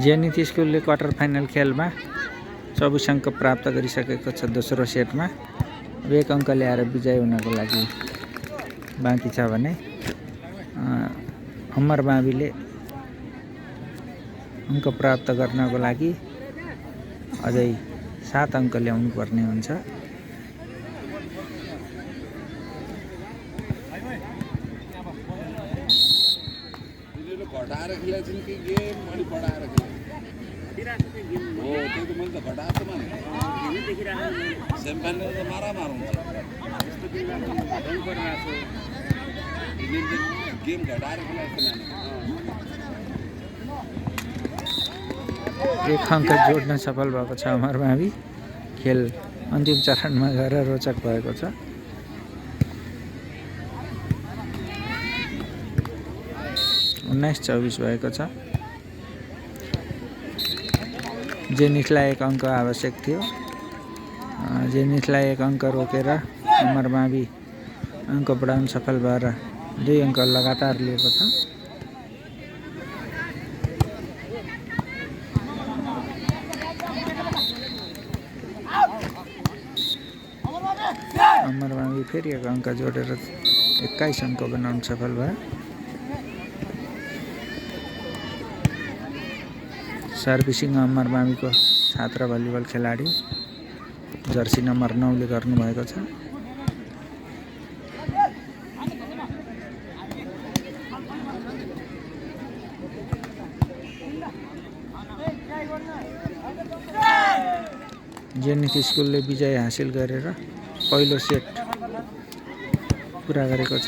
Zenith स्कुलले quarter final खेलमा 24 अङ्क प्राप्त गरिसकेको छ दोस्रो सेटमा। अब 1 अङ्क ल्याएर विजय हुनको लागि बाँकी छ भने अमर माविले अङ्क प्राप्त गर्नको लागि अझै 7 अङ्क ल्याउनु पर्ने हुन्छ। घटाएर खेलेको कि गेम अनि बढाएर खेलेको हो त्यो त मैले त घटाएको मा सेमिफाइनल त मारामार हुन्छ गेम घटाएर खेलेको एक अङ्क जोड्न सफल भएको छ अमर मावि। खेल अन्तिम चरणमा गएर रोचक भएको छ। उन्नाइस 24 भएको छ। जेनिथलाई 1 अङ्क आवश्यक थियो। जेनिथलाई 1 अङ्क रोकेर अमर मावि अङ्क बढाउन सफल भएर 2 अङ्क लगातार लिएको छ। अमर मावि फेरि 1 अङ्क जोडेर 21 अङ्क बनाउन सफल भयो। सर्भिसिङ अमर माविको छात्र भलिबल खेलाडी जर्सी नम्बर 9 ले गर्नुभएको छ। जेनिथ स्कुलले विजय हासिल गरेर पहिलो सेट पुरा गरेको छ।